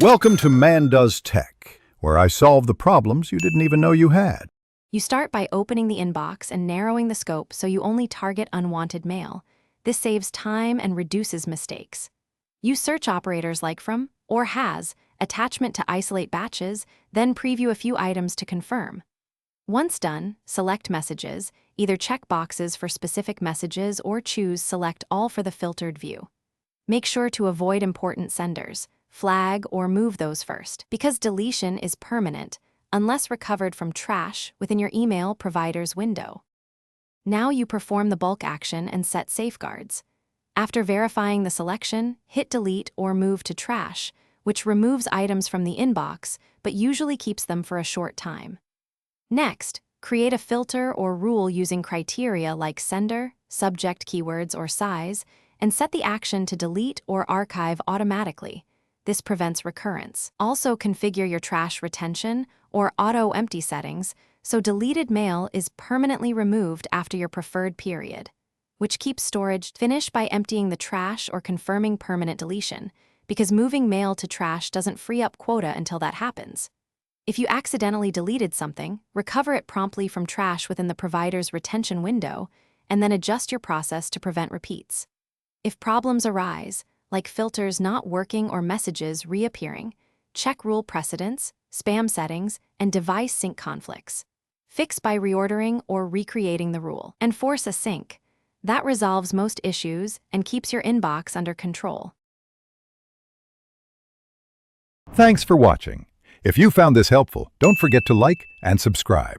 Welcome to Man Does Tech, where I solve the problems you didn't even know you had. You start by opening the inbox and narrowing the scope so you only target unwanted mail. This saves time and reduces mistakes. Use search operators like from or has, attachment to isolate batches, then preview a few items to confirm. Once done, select messages, either check boxes for specific messages or choose select all for the filtered view. Make sure to avoid important senders. Flag or move those first, because deletion is permanent, unless recovered from trash within your email provider's window. Now you perform the bulk action and set safeguards. After verifying the selection, hit delete or move to trash, which removes items from the inbox, but usually keeps them for a short time. Next, create a filter or rule using criteria like sender, subject keywords, or size, and set the action to delete or archive automatically. This prevents recurrence. Also configure your trash retention or auto-empty settings so deleted mail is permanently removed after your preferred period, which keeps storage. Finish by emptying the trash or confirming permanent deletion, because moving mail to trash doesn't free up quota until that happens. If you accidentally deleted something, recover it promptly from trash within the provider's retention window, and then adjust your process to prevent repeats. If problems arise, like filters not working or messages reappearing, check rule precedents, spam settings, and device sync conflicts. Fix by reordering or recreating the rule, and force a sync. That resolves most issues and keeps your inbox under control. Thanks for watching. If you found this helpful, don't forget to like and subscribe.